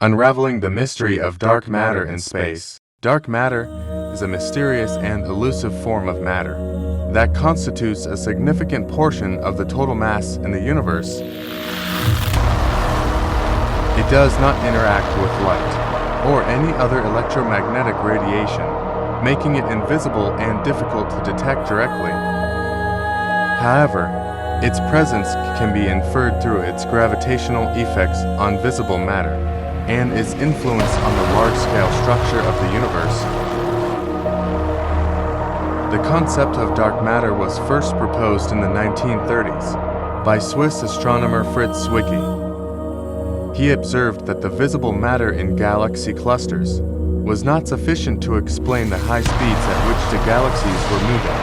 Unraveling the mystery of dark matter in space. Dark matter is a mysterious and elusive form of matter that constitutes a significant portion of the total mass in the universe. It does not interact with light or any other electromagnetic radiation, making it invisible and difficult to detect directly. However, its presence can be inferred through its gravitational effects on visible matter and its influence on the large-scale structure of the universe. The concept of dark matter was first proposed in the 1930s by Swiss astronomer Fritz Zwicky. He observed that the visible matter in galaxy clusters was not sufficient to explain the high speeds at which the galaxies were moving.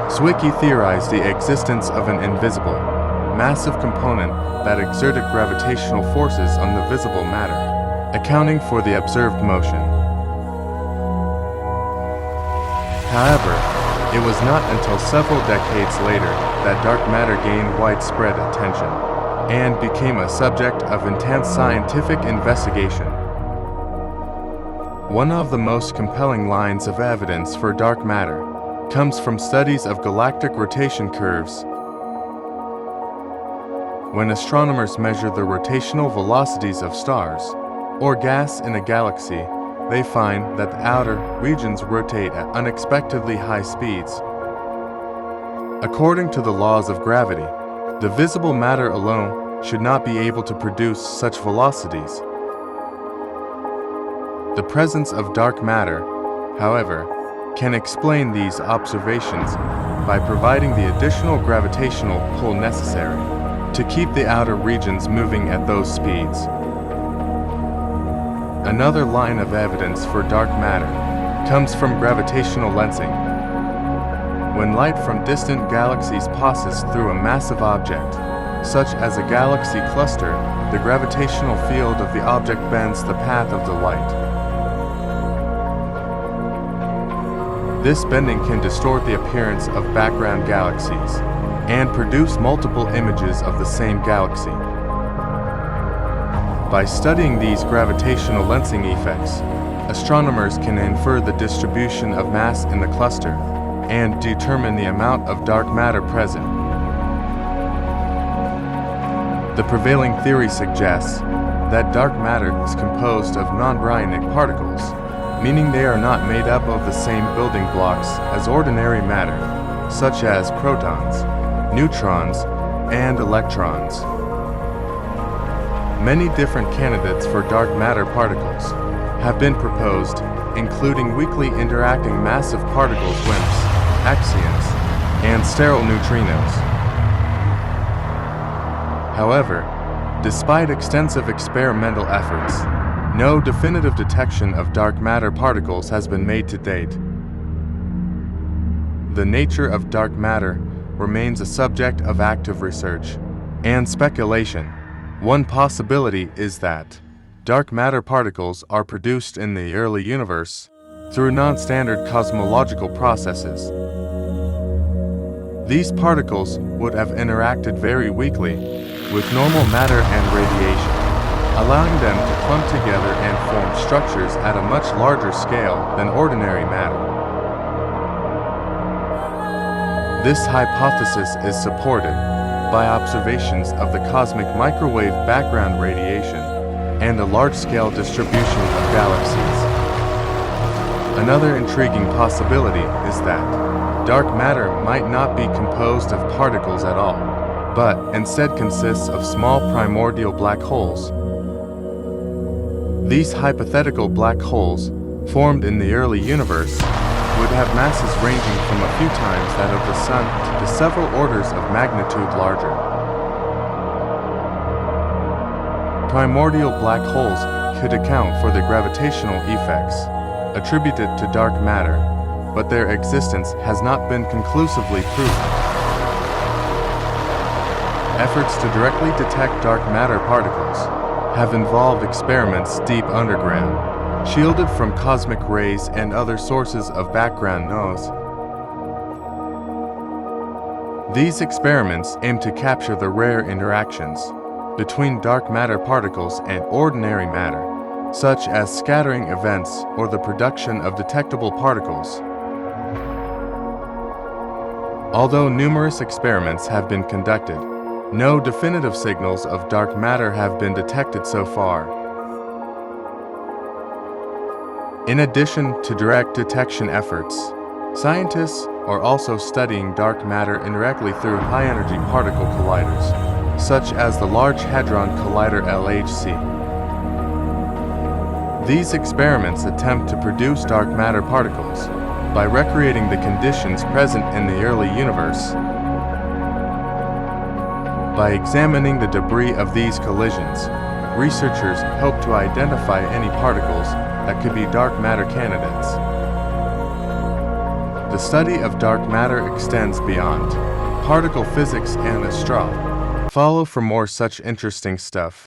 Zwicky theorized the existence of an invisible, massive component that exerted gravitational forces on the visible matter, accounting for the observed motion. However, it was not until several decades later that dark matter gained widespread attention and became a subject of intense scientific investigation. One of the most compelling lines of evidence for dark matter comes from studies of galactic rotation curves. When astronomers measure the rotational velocities of stars or gas in a galaxy, they find that the outer regions rotate at unexpectedly high speeds. According to the laws of gravity, the visible matter alone should not be able to produce such velocities. The presence of dark matter, however, can explain these observations by providing the additional gravitational pull necessary to keep the outer regions moving at those speeds. Another line of evidence for dark matter comes from gravitational lensing. When light from distant galaxies passes through a massive object, such as a galaxy cluster, the gravitational field of the object bends the path of the light. This bending can distort the appearance of background galaxies and produce multiple images of the same galaxy. By studying these gravitational lensing effects, astronomers can infer the distribution of mass in the cluster and determine the amount of dark matter present. The prevailing theory suggests that dark matter is composed of non-baryonic particles, meaning they are not made up of the same building blocks as ordinary matter, such as protons, neutrons, and electrons. Many different candidates for dark matter particles have been proposed, including weakly interacting massive particles WIMPs, axions, and sterile neutrinos. However, despite extensive experimental efforts, no definitive detection of dark matter particles has been made to date. The nature of dark matter remains a subject of active research and speculation. One possibility is that dark matter particles are produced in the early universe through non-standard cosmological processes. These particles would have interacted very weakly with normal matter and radiation, allowing them to clump together and form structures at a much larger scale than ordinary matter. This hypothesis is supported by observations of the cosmic microwave background radiation and a large-scale distribution of galaxies. Another intriguing possibility is that dark matter might not be composed of particles at all, but instead consists of small primordial black holes. These hypothetical black holes, formed in the early universe, would have masses ranging from a few times that of the Sun to several orders of magnitude larger. Primordial black holes could account for the gravitational effects attributed to dark matter, but their existence has not been conclusively proven. Efforts to directly detect dark matter particles have involved experiments deep underground, shielded from cosmic rays and other sources of background noise. These experiments aim to capture the rare interactions between dark matter particles and ordinary matter, such as scattering events or the production of detectable particles. Although numerous experiments have been conducted, no definitive signals of dark matter have been detected so far. In addition to direct detection efforts, scientists are also studying dark matter indirectly through high-energy particle colliders, such as the Large Hadron Collider LHC. These experiments attempt to produce dark matter particles by recreating the conditions present in the early universe. By examining the debris of these collisions, researchers hope to identify any particles that could be dark matter candidates. The study of dark matter extends beyond particle physics and astronomy. Follow for more such interesting stuff.